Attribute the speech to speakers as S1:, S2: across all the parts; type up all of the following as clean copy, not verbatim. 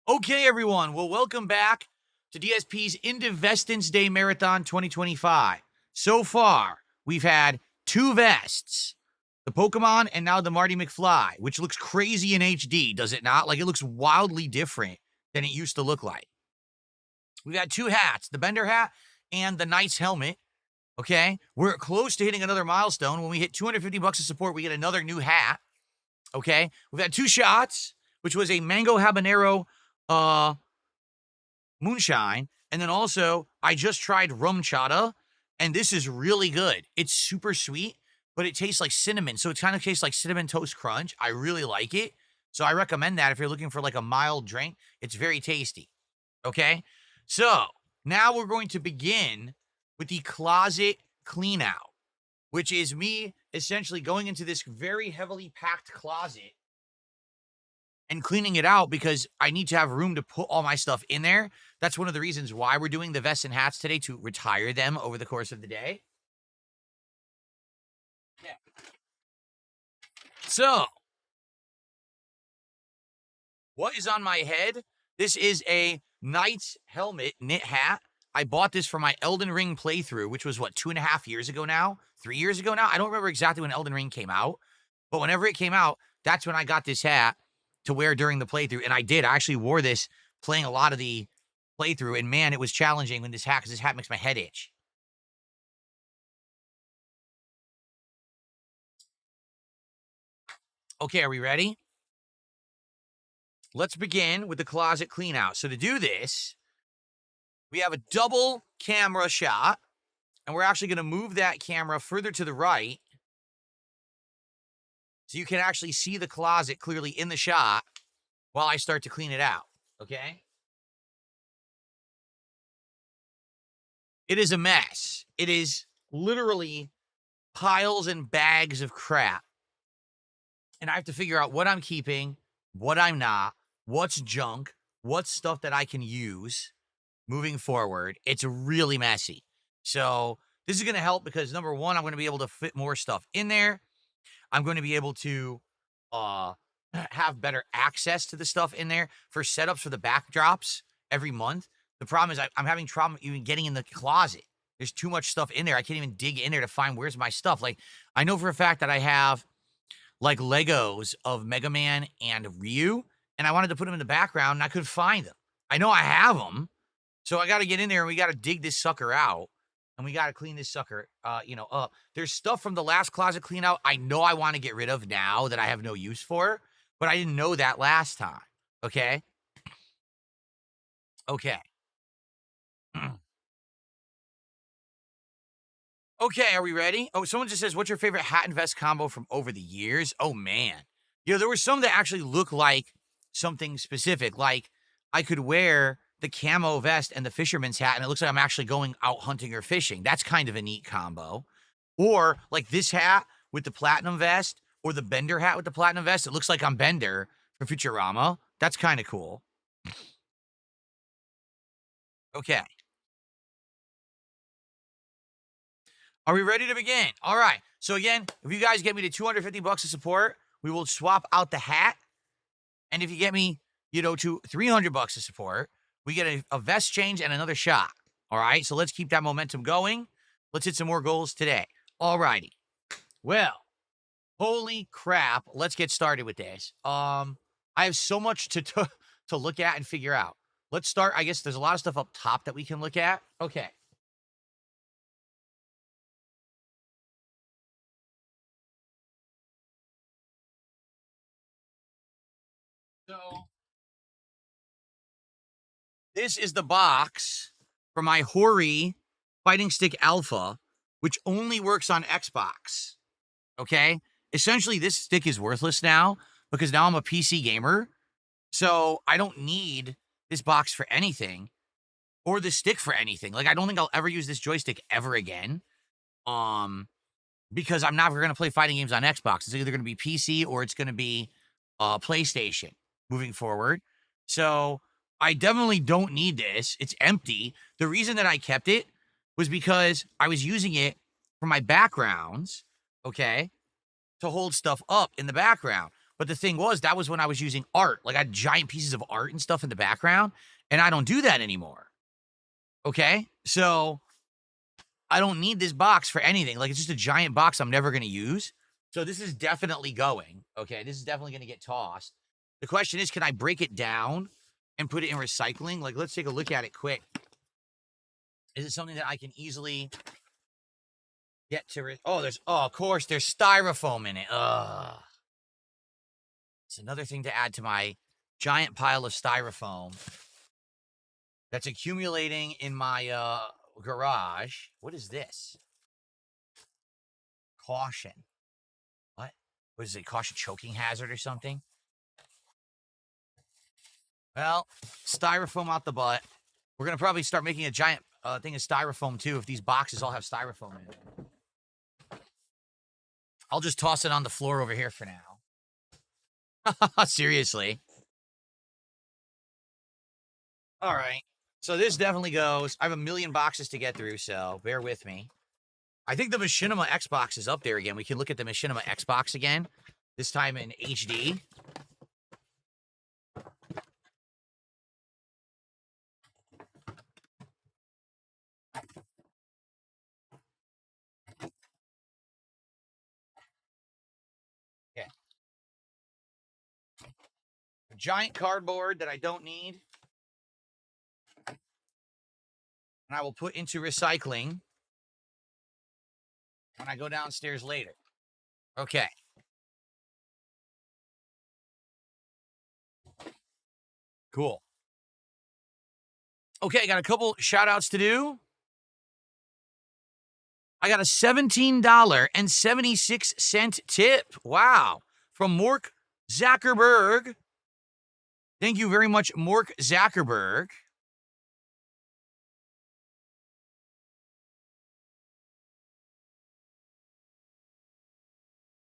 S1: Okay, everyone. Well, welcome back to DSP's IndeVESTdence Day Marathon 2025. So far, we've had two vests, the Pokemon and now the Marty McFly, which looks crazy in HD, does it not? Like, it looks wildly different than it used to look like. We've had two hats, the Bender hat and the Knight's helmet. Okay, we're close to hitting another milestone. When we hit 250 bucks of support, we get another new hat. Okay, we've had two shots, which was a mango habanero moonshine, and then also I just tried rum chata, and this is really good. It's super sweet, but it tastes like cinnamon, so it kind of tastes like cinnamon toast crunch. I really like it, so I recommend that if you're looking for like a mild drink. It's very tasty. Okay, so now we're going to begin with the closet clean out, which is me essentially going into this very heavily packed closet and cleaning it out because I need to have room to put all my stuff in there. That's one of the reasons why we're doing the vests and hats today, to retire them over the course of the day. Yeah. So, what is on my head? This is a Knight's helmet knit hat. I bought this for my Elden Ring playthrough, which was, what, 2.5 years ago now? 3 years ago now? I don't remember exactly when Elden Ring came out, but whenever it came out, that's when I got this hat to wear during the playthrough, and I did. I actually wore this playing a lot of the playthrough, and man, it was challenging with this hat because this hat makes my head itch. Okay, are we ready? Let's begin with the closet clean out. So to do this, we have a double camera shot, and we're actually going to move that camera further to the right so you can actually see the closet clearly in the shot while I start to clean it out, okay? It is a mess. It is literally piles and bags of crap. And I have to figure out what I'm keeping, what I'm not, what's junk, what's stuff that I can use moving forward. It's really messy. So this is going to help because, number one, I'm going to be able to fit more stuff in there. I'm going to be able to have better access to the stuff in there for setups for the backdrops every month. The problem is I'm having trouble even getting in the closet. There's too much stuff in there. I can't even dig in there to find where's my stuff. Like, I know for a fact that I have like Legos of Mega Man and Ryu, and I wanted to put them in the background, and I couldn't find them. I know I have them, so I got to get in there, and we got to dig this sucker out, and we got to clean this sucker, up. There's stuff from the last closet clean out I know I want to get rid of now that I have no use for, but I didn't know that last time, okay? Okay. Okay, are we ready? Oh, someone just says, what's your favorite hat and vest combo from over the years? Oh, man. There were some that actually look like something specific. Like, I could wear the camo vest and the fisherman's hat, and it looks like I'm actually going out hunting or fishing. That's kind of a neat combo. Or, like, this hat with the platinum vest, or the Bender hat with the platinum vest. It looks like I'm Bender for Futurama. That's kind of cool. Okay. Are we ready to begin? All right. So again, if you guys get me to 250 bucks of support, we will swap out the hat. And if you get me, to 300 bucks of support, we get a vest change and another shot. All right. So let's keep that momentum going. Let's hit some more goals today. All righty. Well, holy crap. Let's get started with this. I have so much to look at and figure out. Let's start. I guess there's a lot of stuff up top that we can look at. Okay. So this is the box for my Hori Fighting Stick Alpha, which only works on Xbox. Okay? Essentially, this stick is worthless now because now I'm a PC gamer. So I don't need this box for anything or this stick for anything. Like, I don't think I'll ever use this joystick ever again. Because I'm not going to play fighting games on Xbox. It's either going to be PC or it's going to be PlayStation moving forward. So I definitely don't need this. It's empty. The reason that I kept it was because I was using it for my backgrounds, okay, to hold stuff up in the background. But the thing was, that was when I was using art. Like, I had giant pieces of art and stuff in the background, and I don't do that anymore. Okay? So I don't need this box for anything. Like, it's just a giant box I'm never going to use. So this is definitely going. Okay? This is definitely going to get tossed. The question is, can I break it down and put it in recycling? Like, let's take a look at it quick. Is it something that I can easily get to? Oh, of course, there's styrofoam in it. Ugh. It's another thing to add to my giant pile of styrofoam that's accumulating in my garage. What is this? Caution. What? What is it? Caution choking hazard or something? Well, styrofoam out the butt. We're going to probably start making a giant thing of styrofoam, too, if these boxes all have styrofoam in it. I'll just toss it on the floor over here for now. Seriously. All right. So this definitely goes. I have a million boxes to get through, so bear with me. I think the Machinima Xbox is up there again. We can look at the Machinima Xbox again, this time in HD. Okay. A giant cardboard that I don't need. And I will put into recycling when I go downstairs later. Okay. Cool. Okay, got a couple shout outs to do. I got a $17.76 tip. Wow. From Mork Zuckerberg. Thank you very much, Mork Zuckerberg.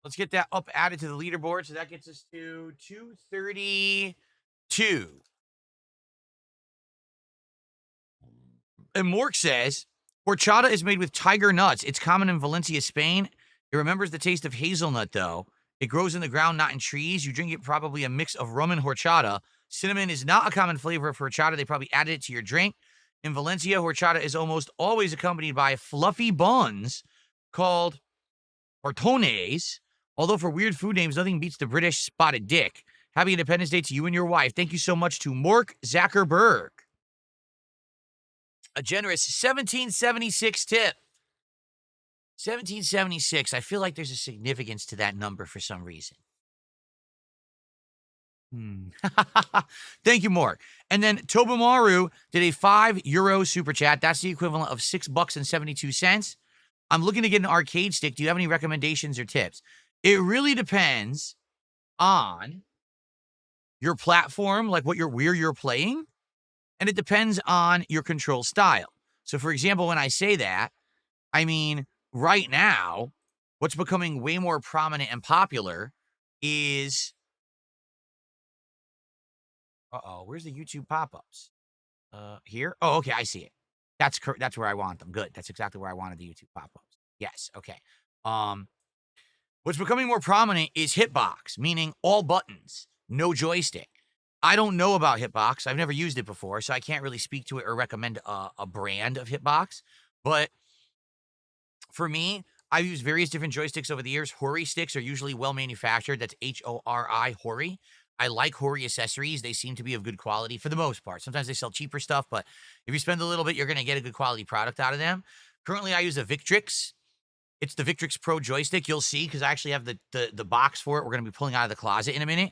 S1: Let's get that up added to the leaderboard. So that gets us to 232. And Mork says, horchata is made with tiger nuts. It's common in Valencia, Spain. It remembers the taste of hazelnut, though. It grows in the ground, not in trees. You drink it probably a mix of rum and horchata. Cinnamon is not a common flavor of horchata. They probably added it to your drink. In Valencia, horchata is almost always accompanied by fluffy buns called hortones. Although for weird food names, nothing beats the British spotted dick. Happy Independence Day to you and your wife. Thank you so much to Mork Zuckerberg. A generous 1776 tip. 1776. I feel like there's a significance to that number for some reason. Thank you, Mork. And then Tobimaru did a €5 super chat. That's the equivalent of $6.72. I'm looking to get an arcade stick. Do you have any recommendations or tips? It really depends on your platform, like where you're playing, and it depends on your control style. So, for example, when I say that, I mean, right now, what's becoming way more prominent and popular is... where's the YouTube pop-ups? Here? Oh, okay, I see it. That's where I want them. Good. That's exactly where I wanted the YouTube pop-ups. Yes, okay. What's becoming more prominent is Hitbox, meaning all buttons, no joystick. I don't know about Hitbox. I've never used it before, so I can't really speak to it or recommend a brand of Hitbox. But for me, I've used various different joysticks over the years. Hori sticks are usually well manufactured. That's Hori, Hori. I like Hori accessories. They seem to be of good quality for the most part. Sometimes they sell cheaper stuff, but if you spend a little bit, you're going to get a good quality product out of them. Currently, I use a Victrix. It's the Victrix Pro joystick. You'll see, because I actually have the box for it. We're going to be pulling out of the closet in a minute.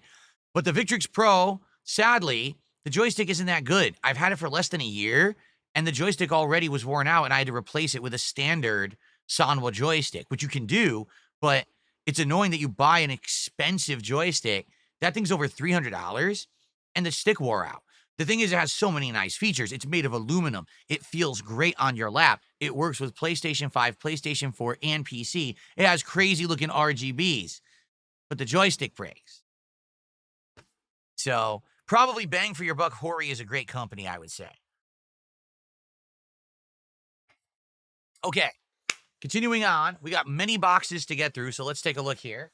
S1: But the Victrix Pro, sadly, the joystick isn't that good. I've had it for less than a year, and the joystick already was worn out, and I had to replace it with a standard Sanwa joystick, which you can do, but it's annoying that you buy an expensive joystick. That thing's over $300, and the stick wore out. The thing is, it has so many nice features. It's made of aluminum. It feels great on your lap. It works with PlayStation 5, PlayStation 4, and PC. It has crazy-looking RGBs, but the joystick breaks. So, probably bang for your buck, Hori is a great company, I would say. Okay, continuing on. We got many boxes to get through, so let's take a look here.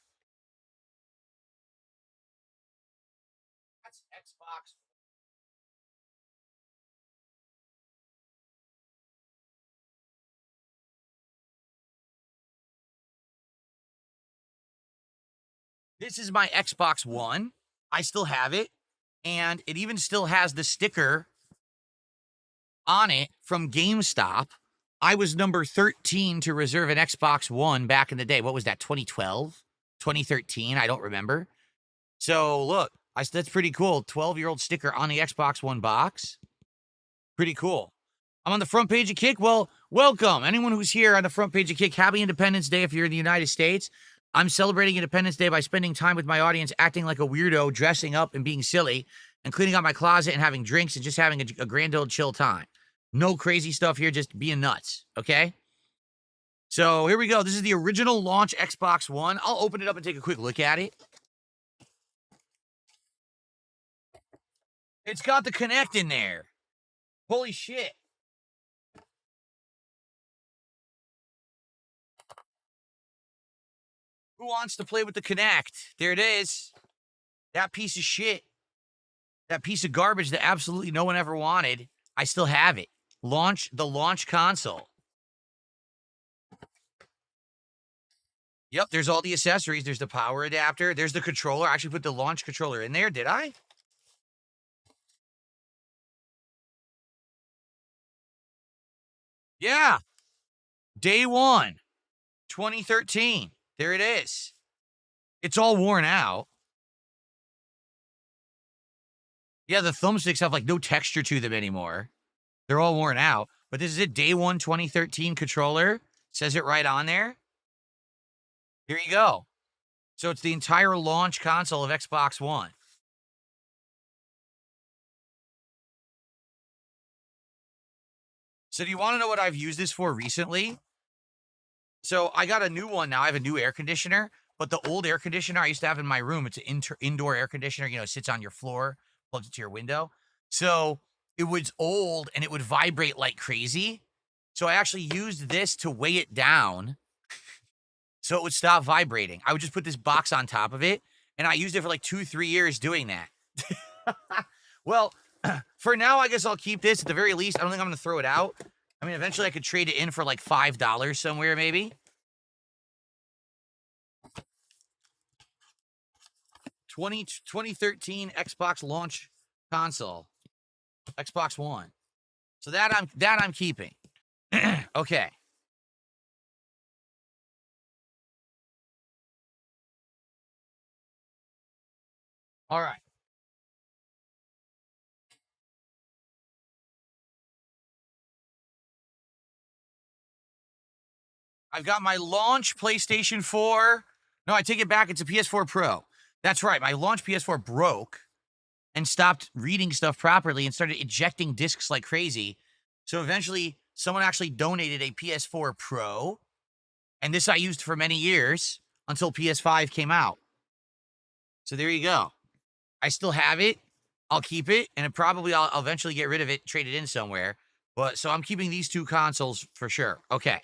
S1: This is my Xbox One. I still have it. And it even still has the sticker on it from GameStop. I was number 13 to reserve an Xbox One back in the day. What was that, 2012? 2013? I don't remember. So look, that's pretty cool. 12-year-old sticker on the Xbox One box. Pretty cool. I'm on the front page of Kick. Well, welcome. Anyone who's here on the front page of Kick, happy Independence Day if you're in the United States. I'm celebrating Independence Day by spending time with my audience, acting like a weirdo, dressing up and being silly, and cleaning out my closet and having drinks and just having a grand old chill time. No crazy stuff here, just being nuts, okay? So here we go. This is the original launch Xbox One. I'll open it up and take a quick look at it. It's got the Kinect in there. Holy shit. Who wants to play with the Kinect? There it is. That piece of shit. That piece of garbage that absolutely no one ever wanted. I still have it. The launch console. Yep, there's all the accessories. There's the power adapter. There's the controller. I actually put the launch controller in there, did I? Yeah. Day 1, 2013. There it is. It's all worn out. Yeah, the thumbsticks have like no texture to them anymore. They're all worn out. But this is it. Day 1, 2013 controller. Says it right on there. Here you go. So it's the entire launch console of Xbox One. So do you want to know what I've used this for recently? So I got a new one now. I have a new air conditioner, but the old air conditioner I used to have in my room, it's an indoor air conditioner, it sits on your floor, plugs into your window. So it was old and it would vibrate like crazy. So I actually used this to weigh it down so it would stop vibrating. I would just put this box on top of it, and I used it for like 2-3 years doing that. Well, for now, I guess I'll keep this. At the very least, I don't think I'm going to throw it out. I mean, eventually I could trade it in for like $5 somewhere, maybe. 2013 Xbox launch console. Xbox One. So that I'm keeping. Okay. All right. I've got my launch PlayStation 4. No, I take it back. It's a PS4 Pro. That's right. My launch PS4 broke and stopped reading stuff properly and started ejecting discs like crazy. So eventually, someone actually donated a PS4 Pro. And this I used for many years until PS5 came out. So there you go. I still have it. I'll keep it. And I'll eventually get rid of it, trade it in somewhere. But so I'm keeping these two consoles for sure. Okay.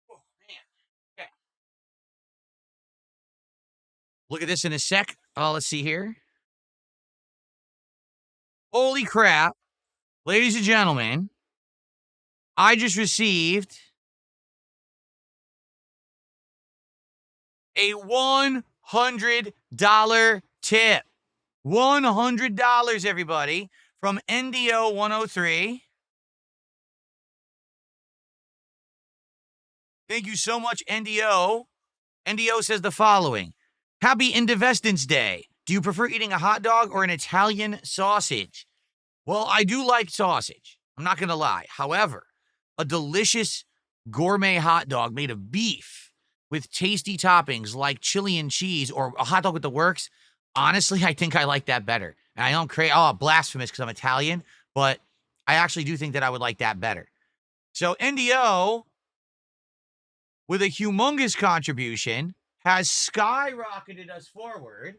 S1: Oh, man. Okay. Look at this in a sec. Let's see here. Holy crap. Ladies and gentlemen, I just received a $100 tip. $100, everybody, from NDO 103. Thank you so much, NDO. NDO says the following. Happy IndeVESTdence Day. Do you prefer eating a hot dog or an Italian sausage? Well, I do like sausage. I'm not going to lie. However, a delicious gourmet hot dog made of beef with tasty toppings like chili and cheese, or a hot dog with the works, honestly, I think I like that better. And I know I'm blasphemous because I'm Italian, but I actually do think that I would like that better. So NDO, with a humongous contribution, has skyrocketed us forward.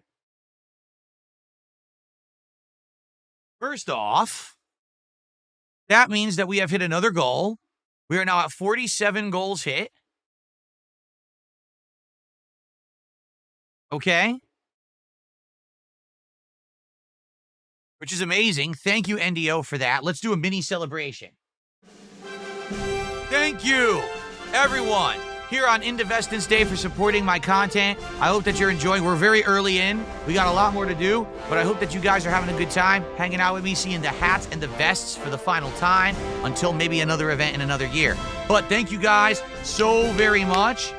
S1: First off, That means that we have hit another goal. We are now at 47 goals hit. Okay. Which is amazing. Thank you, NDO, for that. Let's do a mini celebration. Thank you, everyone, here on IndeVESTdence Day for supporting my content. I hope that you're enjoying. We're very early in. We got a lot more to do, but I hope that you guys are having a good time hanging out with me, seeing the hats and the vests for the final time until maybe another event in another year. But thank you guys so very much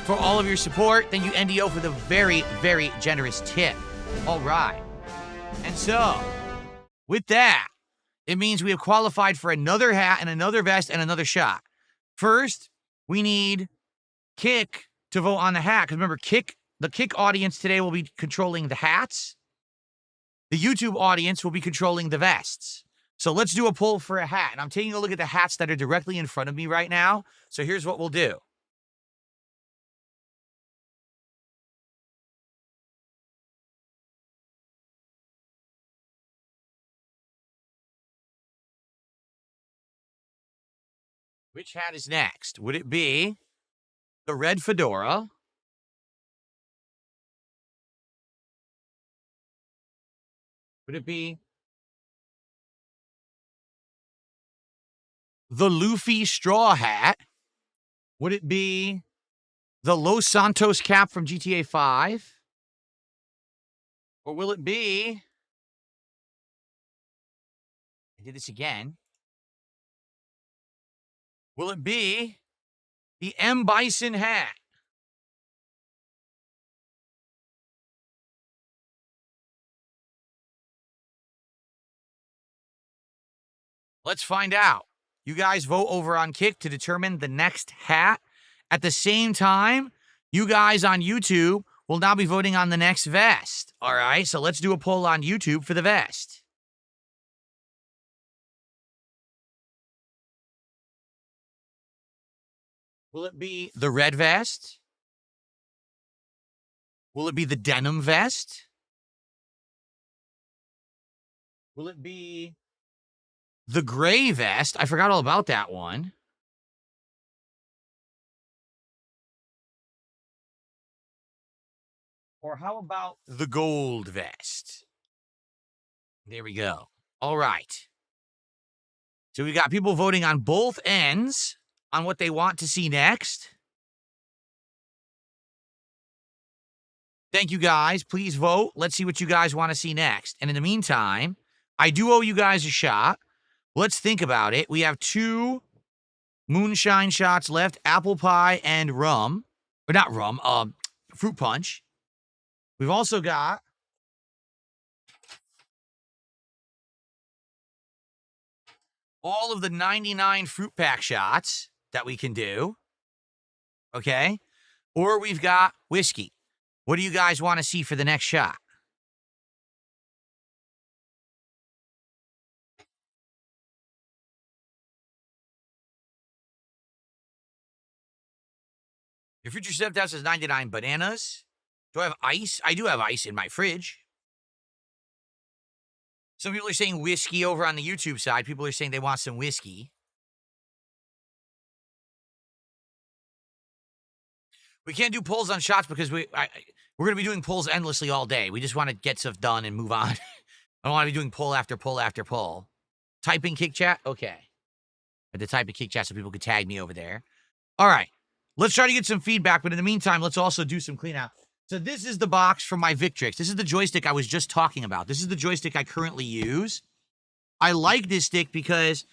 S1: for all of your support. Thank you, NDO, for the very, very generous tip. All right. And so, with that, it means we have qualified for another hat and another vest and another shot. First, we need Kick to vote on the hat. Because remember, the Kick audience today will be controlling the hats. The YouTube audience will be controlling the vests. So let's do a poll for a hat. And I'm taking a look at the hats that are directly in front of me right now. So here's what we'll do. Which hat is next? Would it be the red fedora? Would it be the Luffy straw hat? Would it be the Los Santos cap from GTA 5? Or will it be... I did this again. Will it be the M. Bison hat? Let's find out. You guys vote over on Kick to determine the next hat. At the same time, you guys on YouTube will now be voting on the next vest. All right, so let's do a poll on YouTube for the vest. Will it be the red vest? Will it be the denim vest? Will it be the gray vest? I forgot all about that one. Or how about the gold vest? There we go. All right. So we got people voting on both ends on what they want to see next. Thank you guys. Please vote. Let's see what you guys want to see next. And in the meantime, I do owe you guys a shot. Let's think about it. We have 2 moonshine shots left, apple pie and rum. Or not rum, fruit punch. We've also got all of the 99 fruit pack shots that we can do. Okay? Or we've got whiskey. What do you guys want to see for the next shot? Your future stepdad says 99 bananas. Do I have ice? I do have ice in my fridge. Some people are saying whiskey over on the YouTube side. People are saying they want some whiskey. We can't do polls on shots because we're going to be doing polls endlessly all day. We just want to get stuff done and move on. I don't want to be doing poll after poll after poll. Typing Kick Chat? Okay. I had to type in Kick Chat so people could tag me over there. All right. Let's try to get some feedback, but in the meantime, let's also do some cleanup. So this is the box from my Victrix. This is the joystick I was just talking about. This is the joystick I currently use. I like this stick because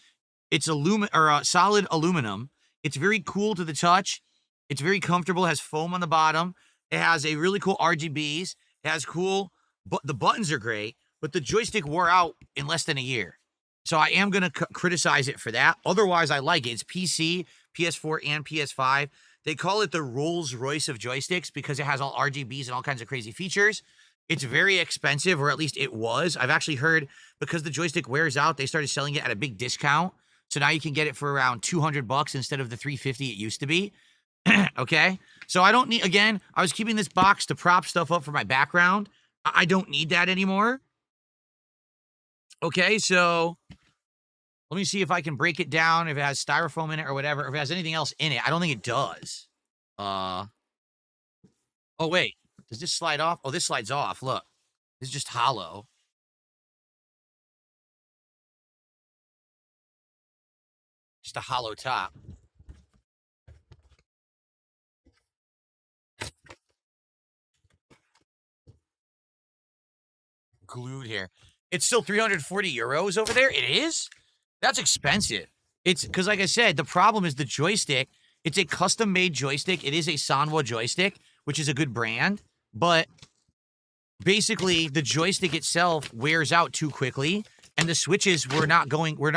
S1: it's solid aluminum. It's very cool to the touch. It's very comfortable. It has foam on the bottom. It has a really cool RGBs. It has cool, but the buttons are great, but the joystick wore out in less than a year. So I am going to criticize it for that. Otherwise, I like it. It's PC, PS4, and PS5. They call it the Rolls Royce of joysticks because it has all RGBs and all kinds of crazy features. It's very expensive, or at least it was. I've actually heard because the joystick wears out, they started selling it at a big discount. So now you can get it for around $200 instead of the $350 it used to be. Okay? So I don't need, again, I was keeping this box to prop stuff up for my background. I don't need that anymore. Okay, so Let me see if I can break it down, if it has styrofoam in it or whatever, if it has anything else in it. I don't think it does. Oh, wait. Does this slide off? Oh, this slides off. Look. This is just hollow. Just a hollow top. Glued here. It's still 340 euros over there? It is? That's expensive. It's because, like I said, the problem is the joystick. It's a custom-made joystick. It is a Sanwa joystick, which is a good brand. But basically, the joystick itself wears out too quickly, and the switches were not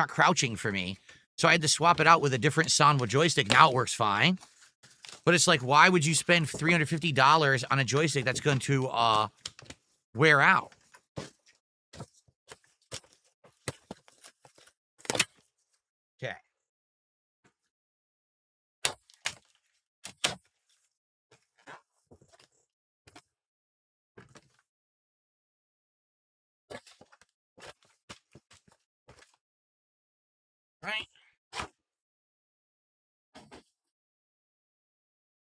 S1: crouching for me. So I had to swap it out with a different Sanwa joystick. Now it works fine. But it's like, why would you spend $350 on a joystick that's going to wear out? Okay. Right.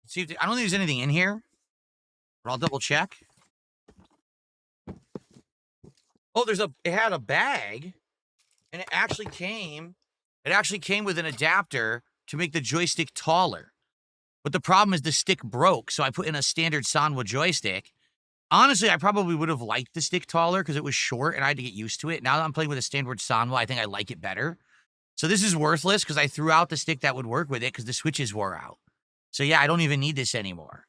S1: See if I don't think there's anything in here, but I'll double check. Oh, it had a bag, and it actually came with an adapter to make the joystick taller. But the problem is the stick broke, so I put in a standard Sanwa joystick. Honestly, I probably would have liked the stick taller because it was short and I had to get used to it. Now that I'm playing with a standard Sanwa, I think I like it better. So this is worthless because I threw out the stick that would work with it because the switches wore out. So yeah, I don't even need this anymore.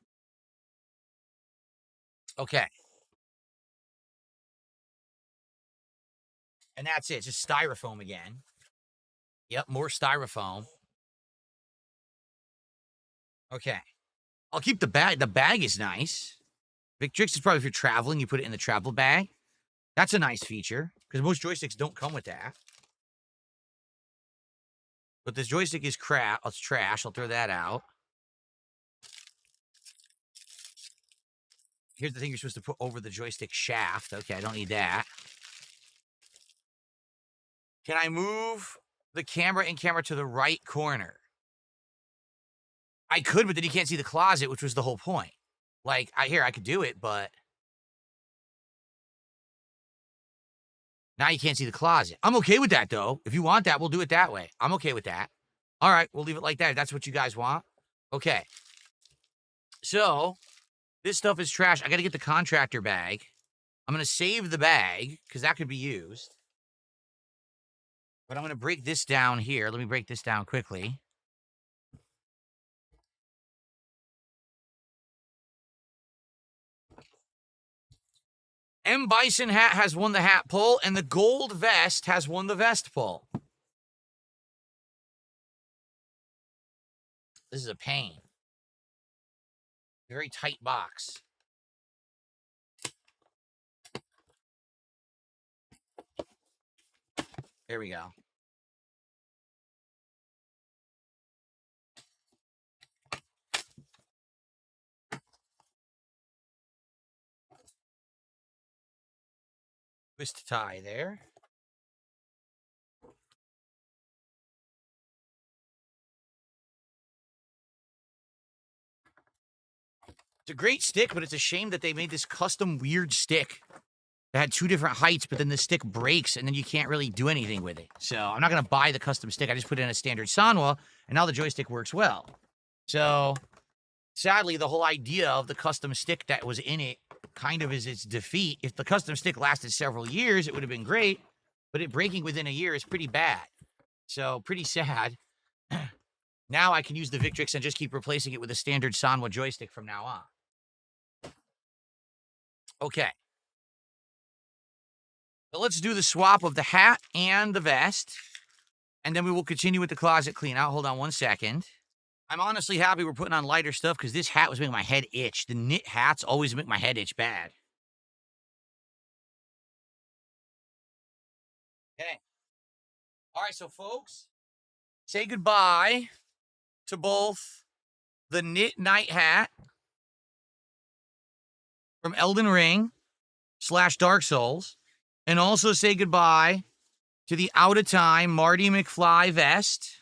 S1: Okay. And that's it. Just styrofoam again. Yep, more styrofoam. Okay. I'll keep the bag. The bag is nice. Victrix is probably if you're traveling, you put it in the travel bag. That's a nice feature because most joysticks don't come with that. But this joystick is crap. It's trash. I'll throw that out. Here's the thing you're supposed to put over the joystick shaft. Okay, I don't need that. Can I move the camera to the right corner? I could, but then you can't see the closet, which was the whole point. Like, I could do it, but now you can't see the closet. I'm okay with that, though. If you want that, we'll do it that way. I'm okay with that. All right, we'll leave it like that if that's what you guys want. Okay. So, this stuff is trash. I got to get the contractor bag. I'm going to save the bag because that could be used. But I'm going to break this down here. Let me break this down quickly. M. Bison hat has won the hat pull, and the gold vest has won the vest pull. This is a pain. Very tight box. There we go. Twist tie there. It's a great stick, but it's a shame that they made this custom weird stick that had two different heights, but then the stick breaks and then you can't really do anything with it. So I'm not going to buy the custom stick. I just put in a standard Sanwa, and now the joystick works well. So sadly, the whole idea of the custom stick that was in it kind of is its defeat. If the custom stick lasted several years, it would have been great, but it breaking within a year is pretty bad. So pretty sad. Now I can use the Victrix and just keep replacing it with a standard Sanwa joystick from now on. Okay. So let's do the swap of the hat and the vest, and then we will continue with the closet clean out. Hold on one second. I'm honestly happy we're putting on lighter stuff because this hat was making my head itch. The knit hats always make my head itch bad. Okay. All right, so folks, say goodbye to both the knit night hat from Elden Ring / Dark Souls, and also say goodbye to the out of time Marty McFly vest.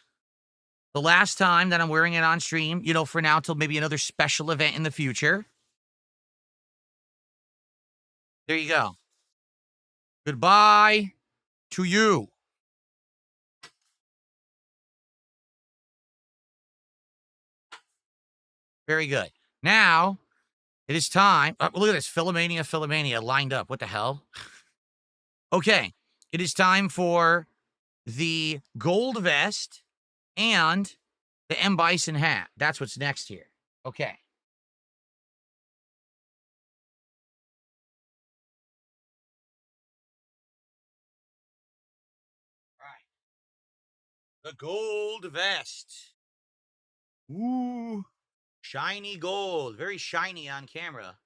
S1: The last time that I'm wearing it on stream, you know, for now till maybe another special event in the future. There you go. Goodbye to you. Very good. Now, it is time. Look at this. Philomania lined up. What the hell? Okay. It is time for the gold vest and the M. Bison hat. That's what's next here. Okay. All right. The gold vest. Ooh. Shiny gold. Very shiny on camera.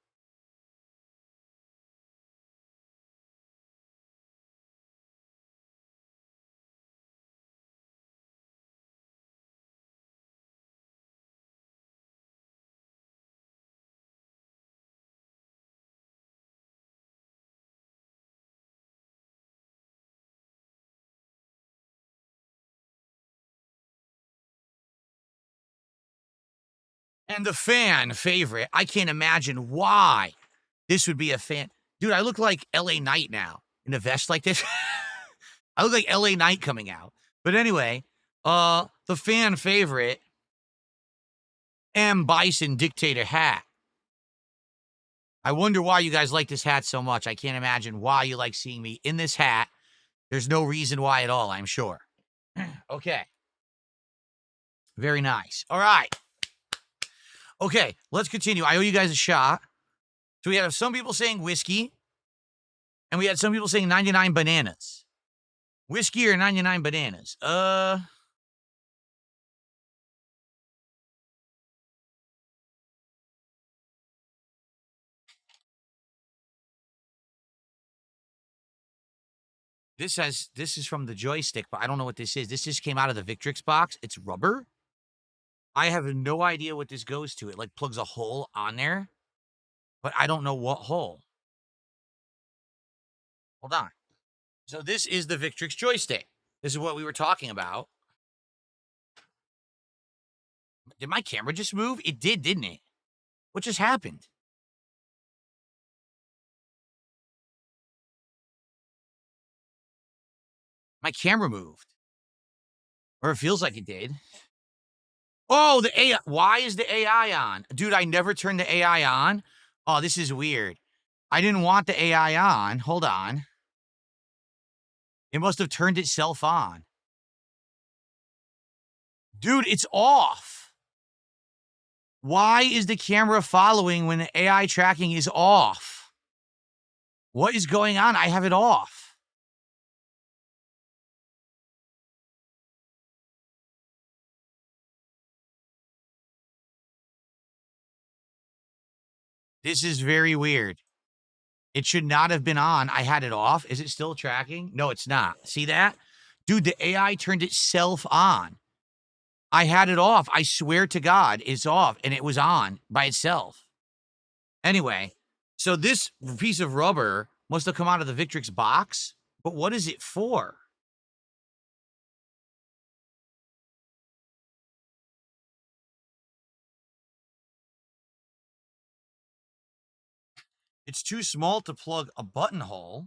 S1: And the fan favorite. I can't imagine why this would be a fan. Dude, I look like LA Knight now in a vest like this. I look like LA Knight coming out. But anyway, the fan favorite M. Bison Dictator hat. I wonder why you guys like this hat so much. I can't imagine why you like seeing me in this hat. There's no reason why at all, I'm sure. Okay. Very nice. All right. Okay, let's continue. I owe you guys a shot. So we have some people saying whiskey, and we had some people saying 99 bananas. Whiskey or 99 bananas? This is from the joystick, but I don't know what this is. This just came out of the Victrix box. It's rubber. I have no idea what this goes to. It like plugs a hole on there, but I don't know what hole. Hold on. So this is the Victrix joystick. This is what we were talking about. Did my camera just move? It did, didn't it? What just happened? My camera moved. Or it feels like it did. Oh, the AI. Why is the AI on? Dude, I never turned the AI on. Oh, this is weird. I didn't want the AI on. Hold on. It must have turned itself on. Dude, it's off. Why is the camera following when the AI tracking is off? What is going on? I have it off. This is very weird. It should not have been on. I had it off. Is it still tracking? No, it's not. See that? Dude, the AI turned itself on. I had it off. I swear to God, it's off, and it was on by itself. Anyway, so this piece of rubber must have come out of the Victrix box, but what is it for? It's too small to plug a buttonhole.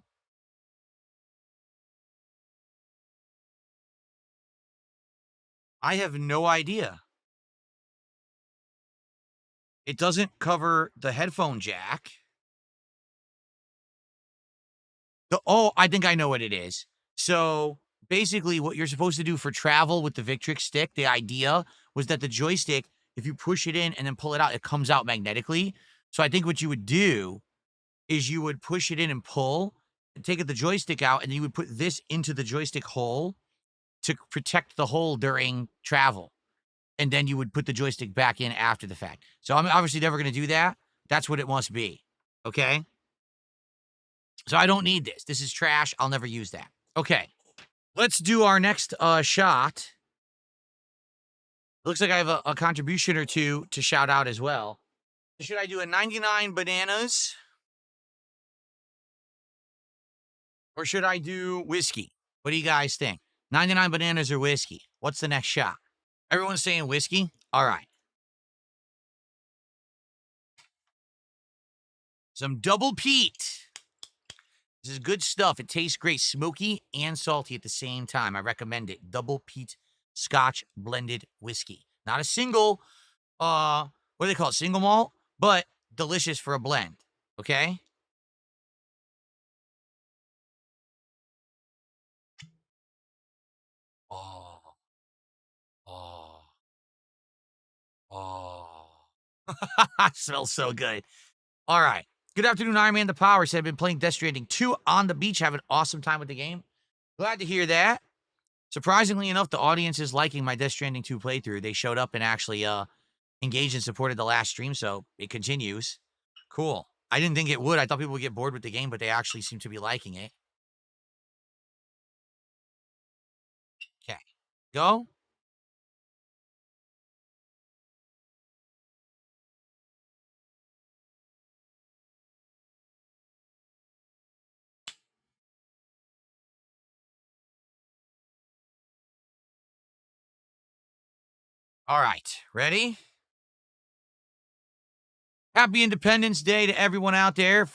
S1: I have no idea. It doesn't cover the headphone jack. I think I know what it is. So basically what you're supposed to do for travel with the Victrix stick, the idea was that the joystick, if you push it in and then pull it out, it comes out magnetically. So I think what you would do is you would push it in and pull, and take the joystick out, and then you would put this into the joystick hole to protect the hole during travel. And then you would put the joystick back in after the fact. So I'm obviously never going to do that. That's what it must be. Okay? So I don't need this. This is trash. I'll never use that. Okay. Let's do our next shot. Looks like I have a contribution or two to shout out as well. Should I do a 99 bananas? Or should I do whiskey? What do you guys think? 99 bananas or whiskey? What's the next shot? Everyone's saying whiskey? All right. Some double peat. This is good stuff. It tastes great. Smoky and salty at the same time. I recommend it. Double peat Scotch blended whiskey. Not a single, what do they call it? Single malt, but delicious for a blend. Okay? Oh. Oh. Oh. Smells so good. All right. Good afternoon, Iron Man the Power. Said I've been playing Death Stranding 2 on the beach. Have an awesome time with the game. Glad to hear that. Surprisingly enough, the audience is liking my Death Stranding 2 playthrough. They showed up and actually engaged and supported the last stream, so it continues. Cool. I didn't think it would. I thought people would get bored with the game, but they actually seem to be liking it. Okay. Go. All right. Ready? Happy Independence Day to everyone out there.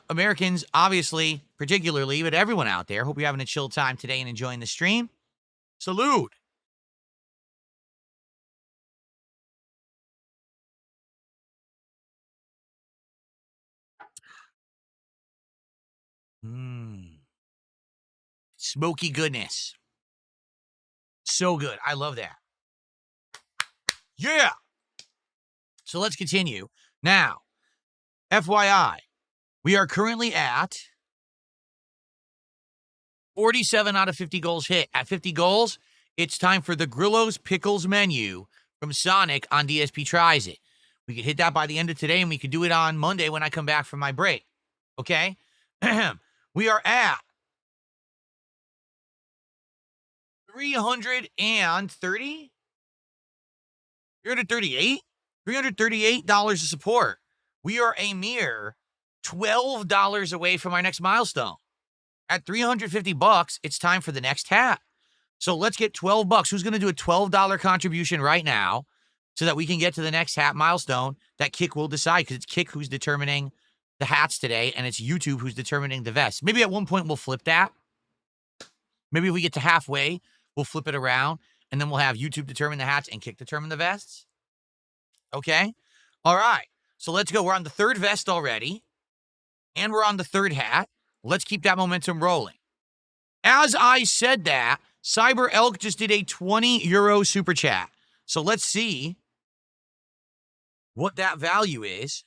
S1: Americans, obviously, particularly, but everyone out there. Hope you're having a chill time today and enjoying the stream. Salute. Mmm. Smoky goodness. So good. I love that. Yeah. So let's continue. Now, FYI, we are currently at 47 out of 50 goals hit. At 50 goals, it's time for the Grillo's Pickles menu from Sonic on DSP Tries It. We could hit that by the end of today, and we could do it on Monday when I come back from my break. Okay? We are at 330? 338? $338 of support. We are a mere $12 away from our next milestone. At 350 bucks, it's time for the next hat. So let's get 12 bucks. Who's going to do a $12 contribution right now so that we can get to the next hat milestone that Kick will decide, because it's Kick who's determining the hats today, and it's YouTube who's determining the vest. Maybe at one point we'll flip that. Maybe if we get to halfway, we'll flip it around, and then we'll have YouTube determine the hats and Kick determine the vests. Okay? All right. So let's go. We're on the third vest already, and we're on the third hat. Let's keep that momentum rolling. As I said that, Cyber Elk just did a 20 euro super chat. So let's see what that value is.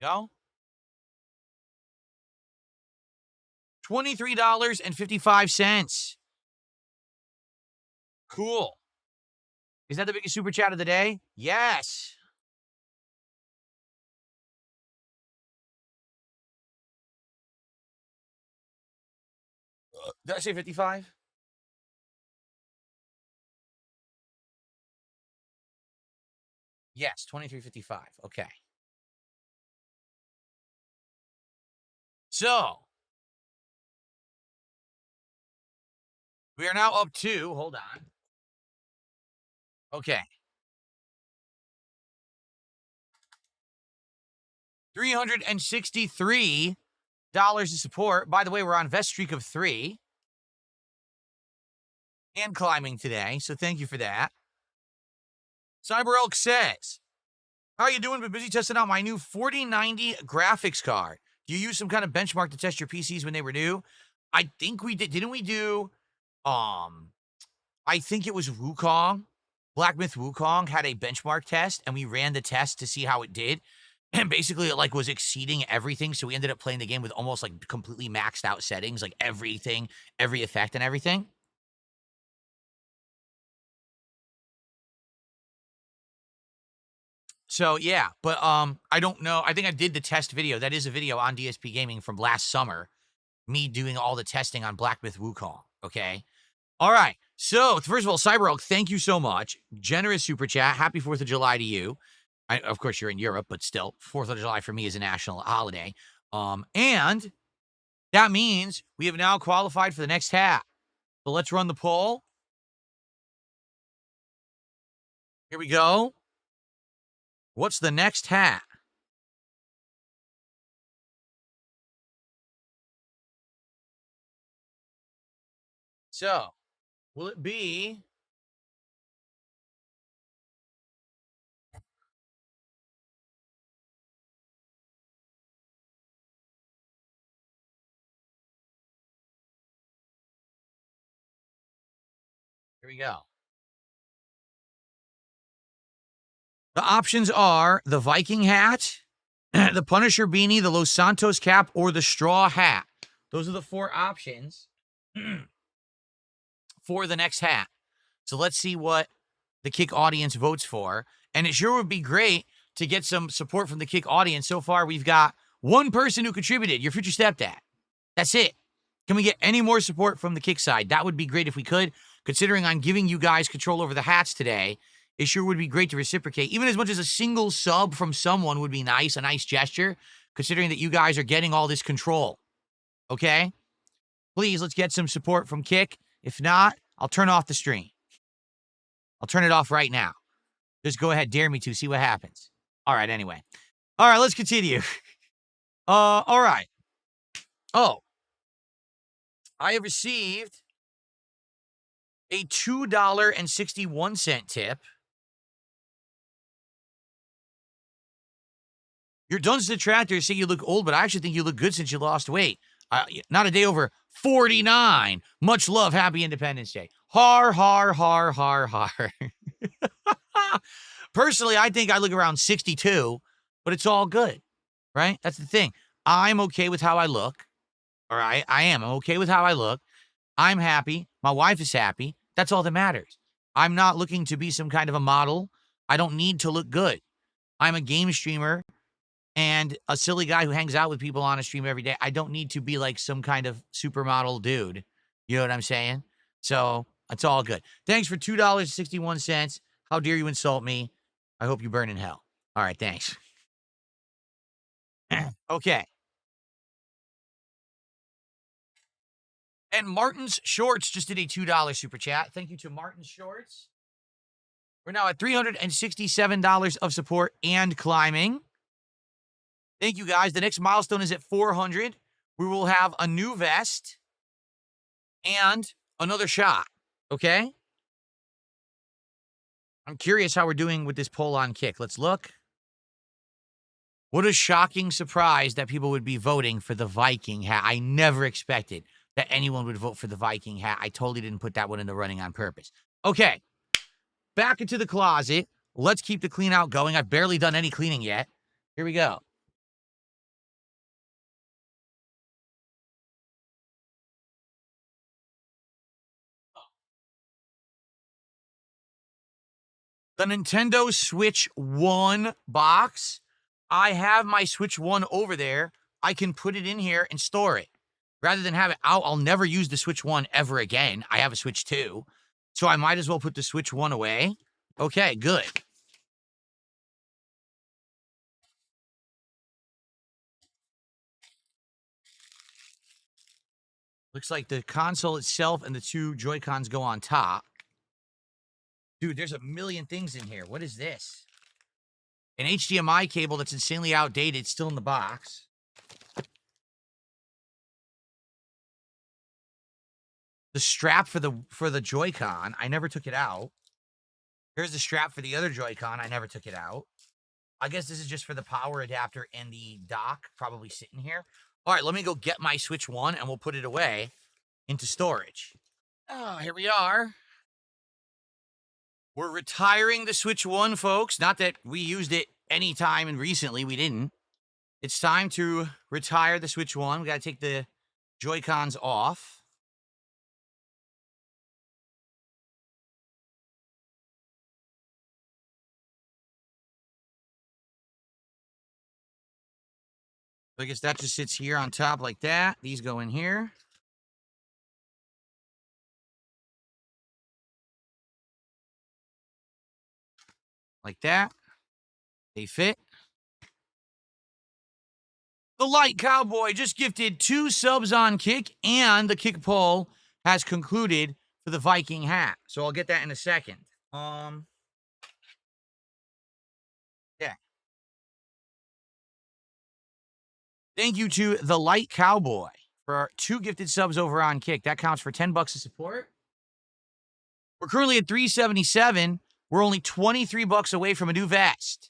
S1: Go. $23.55. Cool. Is that the biggest super chat of the day? Yes. Did I say 55? Yes, 23.55. Okay. So, we are now up to, hold on. Okay. $363 of support. By the way, we're on vest streak of 3 and climbing today, so thank you for that. Cyber Elk says, how are you doing? Been busy testing out my new 4090 graphics card. Do you use some kind of benchmark to test your PCs when they were new? I think we did. Didn't we do, I think it was Wukong. Black Myth Wukong had a benchmark test, and we ran the test to see how it did. And basically, it, like, was exceeding everything, so we ended up playing the game with almost, like, completely maxed out settings, like, everything, every effect and everything. So, yeah, but, I don't know. I think I did the test video. That is a video on DSP Gaming from last summer, me doing all the testing on Black Myth Wukong, okay? All right, So, first of all, Cyber Elk, thank you so much. Generous super chat. Happy 4th of July to you. Of course, you're in Europe, but still, 4th of July for me is a national holiday. And that means we have now qualified for the next hat. So let's run the poll. Here we go. What's the next hat? So, will it be here we go. The options are the Viking hat, the Punisher beanie, the Los Santos cap, or the straw hat. Those are the 4 options for the next hat. So let's see what the Kick audience votes for. And it sure would be great to get some support from the Kick audience. So far, we've got one person who contributed, your future stepdad. That's it. Can we get any more support from the Kick side? That would be great if we could. Considering I'm giving you guys control over the hats today, it sure would be great to reciprocate. Even as much as a single sub from someone would be nice, a nice gesture, considering that you guys are getting all this control. Okay? Please, let's get some support from Kick. If not, I'll turn off the stream. I'll turn it off right now. Just go ahead, dare me to, see what happens. All right, anyway. All right, let's continue. All right. Oh, I have received a $2.61 tip. Your Duns Detractors say you look old, but I actually think you look good since you lost weight. Not a day over 49. Much love. Happy Independence Day. Har, har, har, har, har. Personally, I think I look around 62, but it's all good, right? That's the thing. I'm okay with how I look. All right, I am. I'm okay with how I look. I'm happy. My wife is happy. That's all that matters. I'm not looking to be some kind of a model. I don't need to look good. I'm a game streamer and a silly guy who hangs out with people on a stream every day. I don't need to be like some kind of supermodel dude. You know what I'm saying? So it's all good. Thanks for $2.61. How dare you insult me? I hope you burn in hell. All right, thanks. Okay. And Martin's Shorts just did a $2 super chat. Thank you to Martin's Shorts. We're now at $367 of support and climbing. Thank you, guys. The next milestone is at 400. We will have a new vest and another shot, okay? I'm curious how we're doing with this poll on Kick. Let's look. What a shocking surprise that people would be voting for the Viking hat. I never expected that anyone would vote for the Viking hat. I totally didn't put that one in the running on purpose. Okay, back into the closet. Let's keep the clean out going. I've barely done any cleaning yet. Here we go. The Nintendo Switch 1 box. I have my Switch 1 over there. I can put it in here and store it. Rather than have it out, I'll never use the Switch 1 ever again. I have a Switch 2. So I might as well put the Switch 1 away. Okay, good. Looks like the console itself and the 2 Joy-Cons go on top. Dude, there's a million things in here. What is this? An HDMI cable that's insanely outdated, still in the box. The strap for the Joy-Con, I never took it out. Here's the strap for the other Joy-Con, I never took it out. I guess this is just for the power adapter and the dock, probably sitting here. All right, let me go get my Switch 1 and we'll put it away into storage. Oh, here we are. We're retiring the Switch 1, folks. Not that we used it anytime and recently, we didn't. It's time to retire the Switch 1. We got to take the Joy-Cons off. I guess that just sits here on top like that. These go in here. like that. They fit. The Light Cowboy just gifted 2 subs on Kick, and the Kick poll has concluded for the Viking hat. So I'll get that in a second. Yeah. Thank you to the Light Cowboy for 2 gifted subs over on Kick. That counts for $10 of support. We're currently at 377. We're only $23 away from a new vest.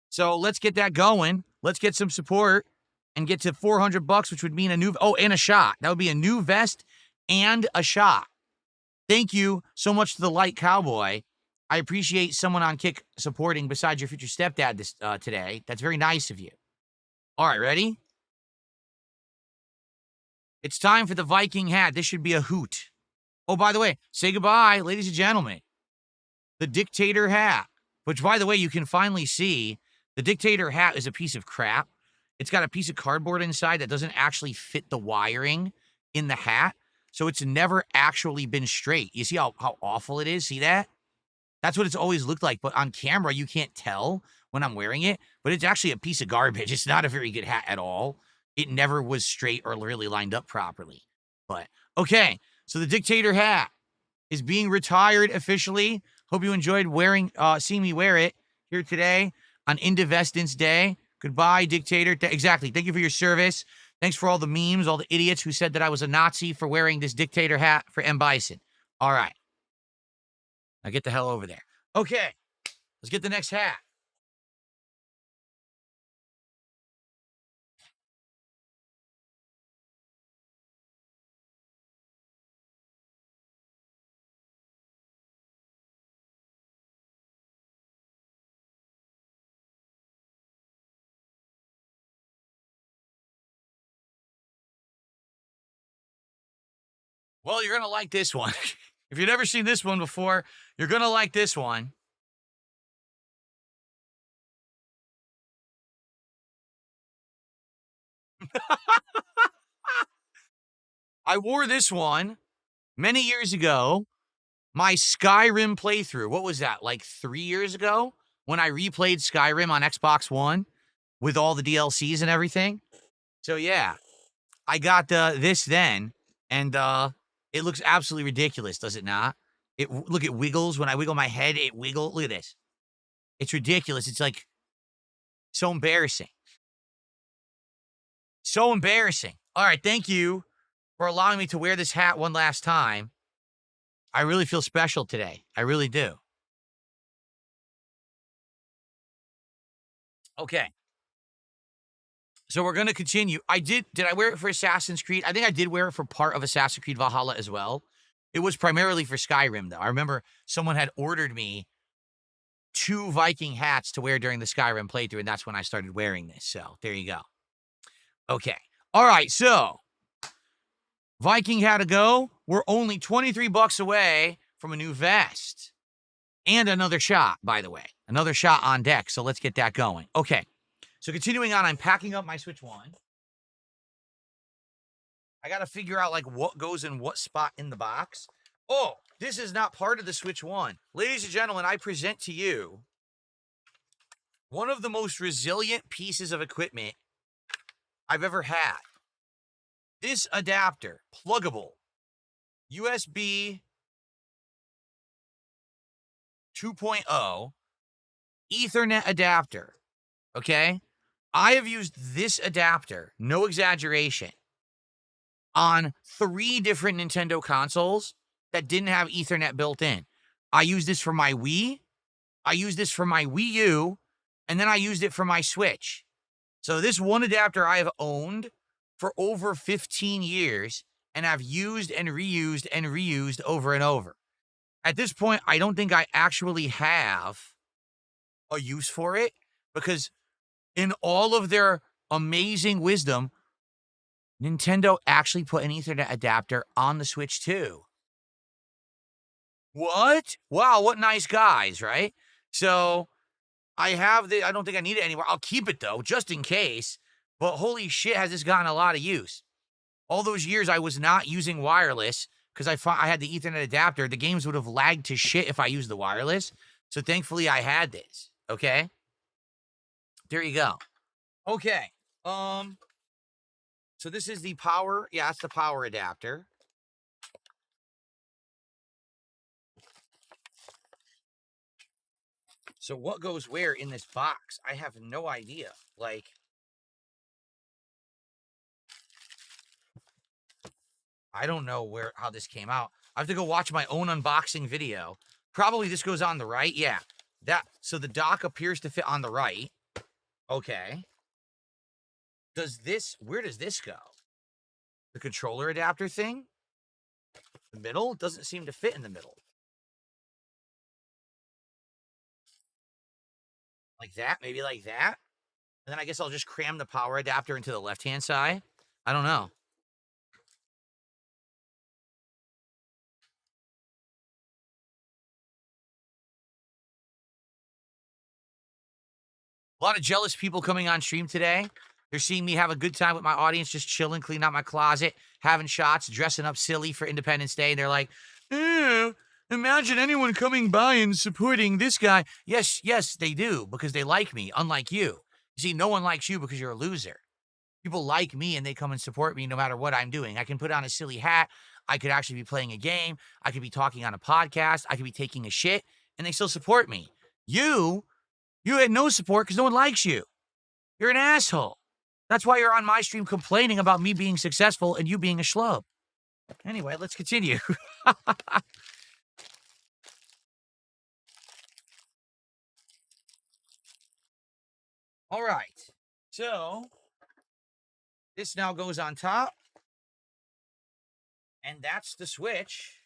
S1: So let's get that going. Let's get some support and get to $400, which would mean a new, and a shot. That would be a new vest and a shot. Thank you so much to the Light Cowboy. I appreciate someone on Kick supporting besides your future stepdad this today. That's very nice of you. All right, ready? It's time for the Viking hat. This should be a hoot. Oh, by the way, say goodbye, ladies and gentlemen. The Dictator hat, which, by the way, you can finally see. The Dictator hat is a piece of crap. It's got a piece of cardboard inside that doesn't actually fit the wiring in the hat. So it's never actually been straight. You see how awful it is? See that? That's what it's always looked like. But on camera, you can't tell when I'm wearing it. But it's actually a piece of garbage. It's not a very good hat at all. It never was straight or really lined up properly. But, okay. So the Dictator hat is being retired officially. Hope you enjoyed seeing me wear it here today on IndeVESTdence Day. Goodbye, Dictator. Exactly. Thank you for your service. Thanks for all the memes, all the idiots who said that I was a Nazi for wearing this Dictator hat for M. Bison. All right. Now get the hell over there. Okay. Let's get the next hat. Well, you're going to like this one. If you've never seen this one before, you're going to like this one. I wore this one many years ago. My Skyrim playthrough. What was that? Like 3 years ago when I replayed Skyrim on Xbox One with all the DLCs and everything. So yeah, I got this then, and it looks absolutely ridiculous, does it not? Look, it wiggles. When I wiggle my head, it wiggles. Look at this. It's ridiculous. It's like so embarrassing. So embarrassing. All right, thank you for allowing me to wear this hat one last time. I really feel special today. I really do. Okay. So we're going to continue. Did I wear it for Assassin's Creed? I think I did wear it for part of Assassin's Creed Valhalla as well. It was primarily for Skyrim, though. I remember someone had ordered me 2 Viking hats to wear during the Skyrim playthrough, and that's when I started wearing this. So there you go. Okay. All right, so Viking hat to go. We're only $23 away from a new vest. And another shot, by the way. Another shot on deck, so let's get that going. Okay. So continuing on, I'm packing up my Switch 1. I got to figure out, like, what goes in what spot in the box. Oh, this is not part of the Switch 1. Ladies and gentlemen, I present to you one of the most resilient pieces of equipment I've ever had. This adapter, pluggable, USB 2.0, Ethernet adapter, okay? I have used this adapter, no exaggeration, on 3 different Nintendo consoles that didn't have Ethernet built in. I used this for my Wii, I used this for my Wii U, and then I used it for my Switch. So this one adapter I have owned for over 15 years, and I've used and reused over and over. At this point, I don't think I actually have a use for it, because in all of their amazing wisdom, Nintendo actually put an Ethernet adapter on the Switch too. What? Wow, what nice guys, right? So I don't think I need it anymore. I'll keep it though, just in case. But holy shit, has this gotten a lot of use. All those years I was not using wireless because I had the Ethernet adapter. The games would have lagged to shit if I used the wireless. So thankfully I had this. Okay. There you go. Okay. So this is the power. Yeah, it's the power adapter. So what goes where in this box? I have no idea. Like, I don't know how this came out. I have to go watch my own unboxing video. Probably this goes on the right. Yeah. So the dock appears to fit on the right. Okay. Where does this go? The controller adapter thing? The middle? It doesn't seem to fit in the middle. Like that? Maybe like that? And then I guess I'll just cram the power adapter into the left-hand side. I don't know. A lot of jealous people coming on stream today. They're seeing me have a good time with my audience, just chilling, cleaning out my closet, having shots, dressing up silly for Independence Day. And they're like, imagine anyone coming by and supporting this guy. Yes, they do, because they like me, unlike you. You see, no one likes you because you're a loser. People like me and they come and support me no matter what I'm doing. I can put on a silly hat. I could actually be playing a game. I could be talking on a podcast. I could be taking a shit, and they still support me. You had no support because no one likes you. You're an asshole. That's why you're on my stream complaining about me being successful and you being a schlub. Anyway, let's continue. All right. So, this now goes on top. And that's the Switch.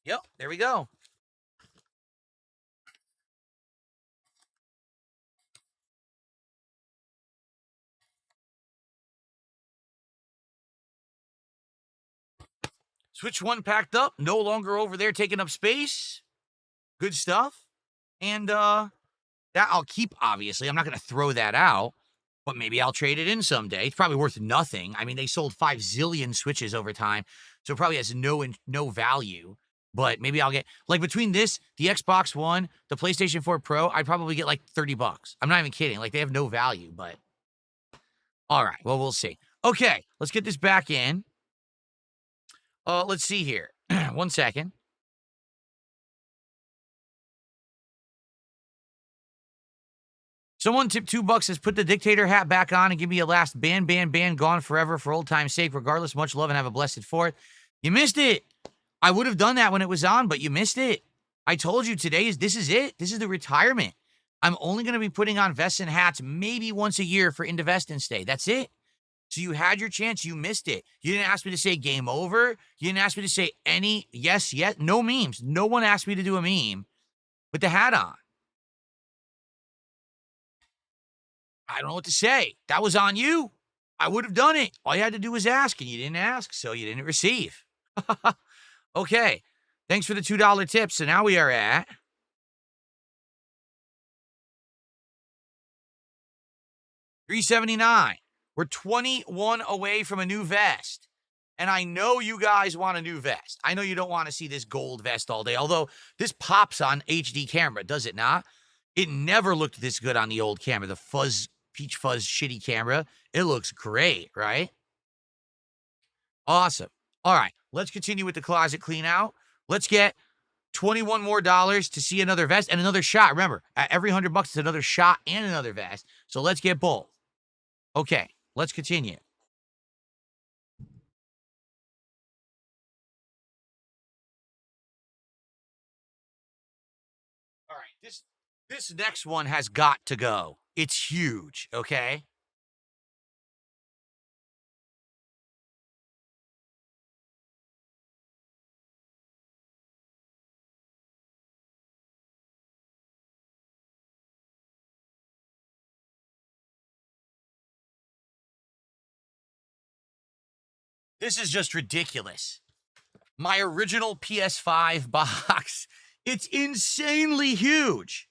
S1: Yep, there we go. Switch 1 packed up, no longer over there taking up space. Good stuff. And that I'll keep, obviously. I'm not going to throw that out, but maybe I'll trade it in someday. It's probably worth nothing. I mean, they sold 5 zillion Switches over time, so it probably has no value. But maybe I'll get, like, between this, the Xbox One, the PlayStation 4 Pro, I'd probably get like $30. I'm not even kidding. Like, they have no value, but all right. Well, we'll see. Okay, let's get this back in. Let's see here. 1 second. Someone tipped $2, says, put the dictator hat back on and give me a last ban, gone forever for old time's sake. Regardless, much love and have a blessed 4th. You missed it. I would have done that when it was on, but you missed it. I told you this is it. This is the retirement. I'm only going to be putting on vests and hats maybe once a year for IndeVESTdence Day. That's it. So you had your chance. You missed it. You didn't ask me to say game over. You didn't ask me to say any yes, yet. No memes. No one asked me to do a meme with the hat on. I don't know what to say. That was on you. I would have done it. All you had to do was ask, and you didn't ask, so you didn't receive. Okay. Thanks for the $2 tip. So now we are at $379. We're 21 away from a new vest. And I know you guys want a new vest. I know you don't want to see this gold vest all day, although this pops on HD camera, does it not? It never looked this good on the old camera, the peach fuzz shitty camera. It looks great, right? Awesome. All right, let's continue with the closet clean out. Let's get $21 more to see another vest and another shot. Remember, at every $100, it's another shot and another vest. So let's get both. Okay, let's continue. All right, this next one has got to go. It's huge, okay? This is just ridiculous. My original PS5 box, it's insanely huge.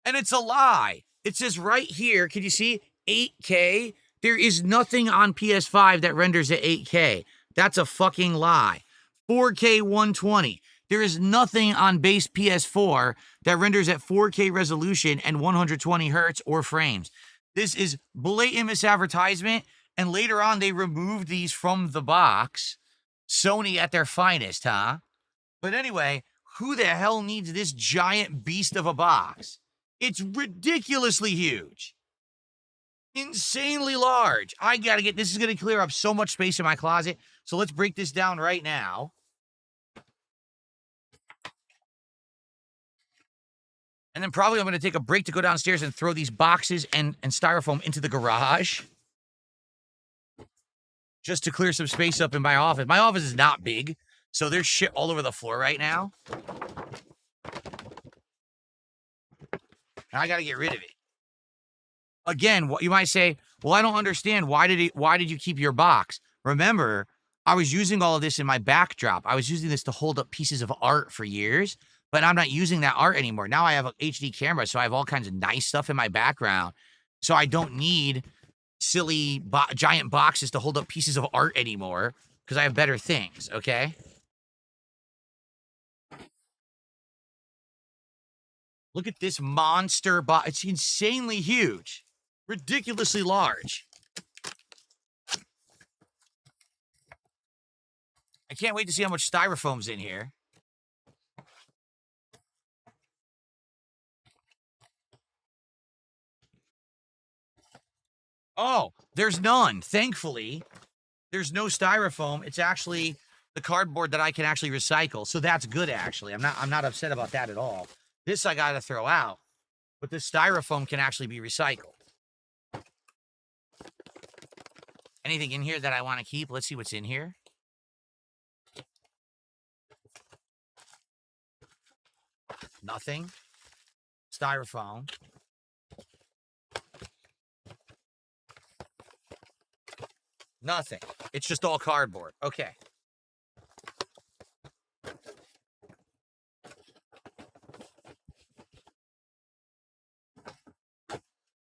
S1: And it's a lie. It says right here, can you see 8K? There is nothing on PS5 that renders at 8K. That's a fucking lie. 4K 120, There is nothing on base PS4 that renders at 4K resolution and 120 hertz or frames. This is blatant misadvertisement, and later on they removed these from the box. Sony at their finest, huh? But anyway, who the hell needs this giant beast of a box? It's ridiculously huge. Insanely large. I gotta get, this is gonna clear up so much space in my closet. So let's break this down right now. And then probably I'm gonna take a break to go downstairs and throw these boxes and styrofoam into the garage. Just to clear some space up in my office. My office is not big, so there's shit all over the floor right now. And I gotta get rid of it. Again, what you might say, well, I don't understand. Why did you keep your box? Remember, I was using all of this in my backdrop. I was using this to hold up pieces of art for years, but I'm not using that art anymore. Now I have an HD camera, so I have all kinds of nice stuff in my background. So I don't need silly giant boxes to hold up pieces of art anymore because I have better things, okay? Look at this monster box. It's insanely huge. Ridiculously large. I can't wait to see how much styrofoam's in here. Oh, there's none. Thankfully, there's no styrofoam. It's actually the cardboard that I can actually recycle. So that's good, actually. I'm not upset about that at all. This I gotta throw out. But this styrofoam can actually be recycled. Anything in here that I want to keep? Let's see what's in here. Nothing. Styrofoam. Nothing. It's just all cardboard. Okay.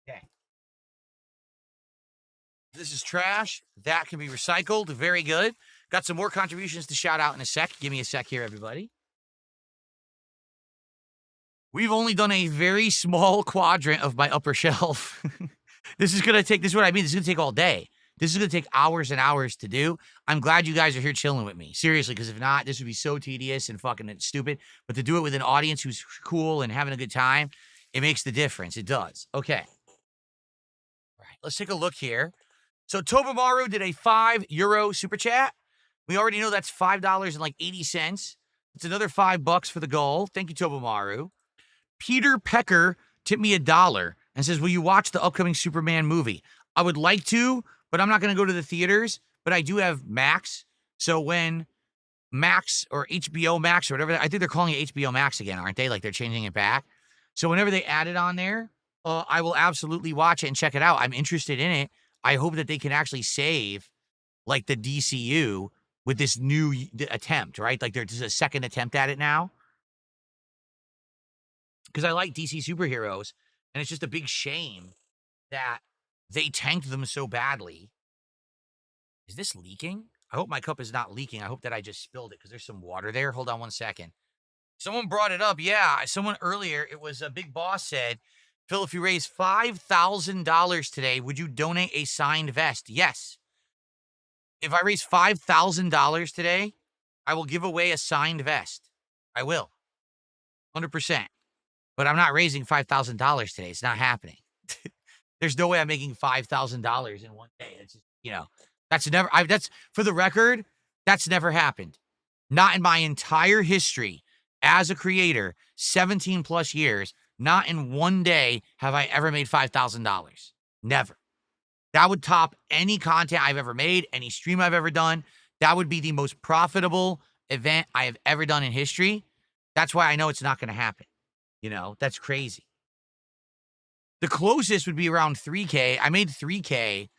S1: Okay. This is trash. That can be recycled. Very good. Got some more contributions to shout out in a sec. Give me a sec here, everybody. We've only done a very small quadrant of my upper shelf. This is what I mean. This is going to take all day. This is going to take hours and hours to do. I'm glad you guys are here chilling with me. Seriously, because if not, this would be so tedious and fucking stupid. But to do it with an audience who's cool and having a good time, it makes the difference. It does. Okay. All right, let's take a look here. So Tobamaru did a €5 super chat. We already know that's $5.80. It's another $5 for the goal. Thank you, Tobamaru. Peter Pecker tipped me $1 and says, will you watch the upcoming Superman movie? I would like to, but I'm not going to go to the theaters. But I do have Max. So when Max or HBO Max or whatever, I think they're calling it HBO Max again, aren't they? Like they're changing it back. So whenever they add it on there, I will absolutely watch it and check it out. I'm interested in it. I hope that they can actually save like the DCU with this new attempt, right? Like there's a second attempt at it now. Because I like DC superheroes, and it's just a big shame that they tanked them so badly. Is this leaking? I hope my cup is not leaking. I hope that I just spilled it because there's some water there. Hold on one second. Someone brought it up. Yeah, someone earlier, it was a Big Boss said, Phil, if you raise $5,000 today, would you donate a signed vest? Yes. If I raise $5,000 today, I will give away a signed vest. I will. 100%. But I'm not raising $5,000 today. It's not happening. There's no way I'm making $5,000 in one day. It's just, that's never, that's for the record, that's never happened. Not in my entire history as a creator, 17 plus years, not in one day have I ever made $5,000. Never. That would top any content I've ever made, any stream I've ever done. That would be the most profitable event I have ever done in history. That's why I know it's not going to happen. That's crazy. The closest would be around 3K. I made 3K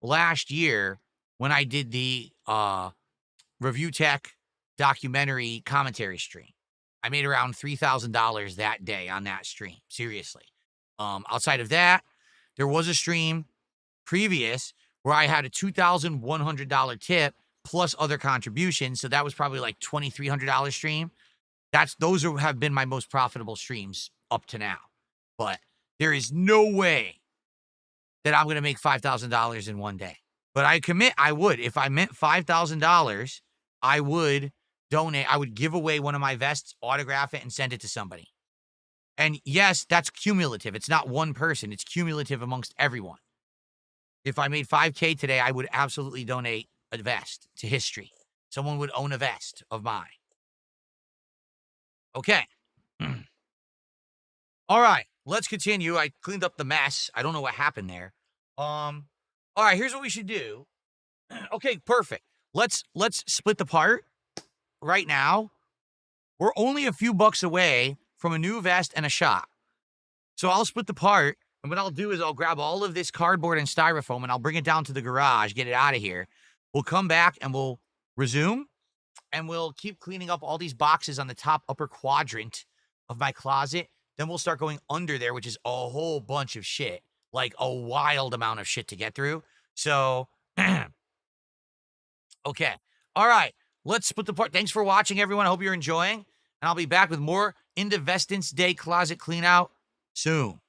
S1: last year when I did the Review Tech documentary commentary stream. I made around $3,000 that day on that stream. Seriously. Outside of that, there was a stream previous where I had a $2,100 tip plus other contributions. So that was probably like $2,300 stream. Have been my most profitable streams up to now. But there is no way that I'm going to make $5,000 in one day. But I commit, I would. If I meant $5,000, I would donate. I would give away one of my vests, autograph it, and send it to somebody. And yes, that's cumulative. It's not one person. It's cumulative amongst everyone. If I made 5K today, I would absolutely donate a vest to history. Someone would own a vest of mine. Okay. All right, let's continue. I cleaned up the mess. I don't know what happened there. All right, here's what we should do. Okay, perfect. Let's split the part right now. We're only a few bucks away from a new vest and a shop. So I'll split the part, and what I'll do is I'll grab all of this cardboard and styrofoam, and I'll bring it down to the garage, get it out of here. We'll come back, and we'll resume, and we'll keep cleaning up all these boxes on the top upper quadrant of my closet. Then we'll start going under there, which is a whole bunch of shit, like a wild amount of shit to get through. So, okay. All right. Let's split the part. Thanks for watching, everyone. I hope you're enjoying. And I'll be back with more IndeVESTdence Day closet clean out soon.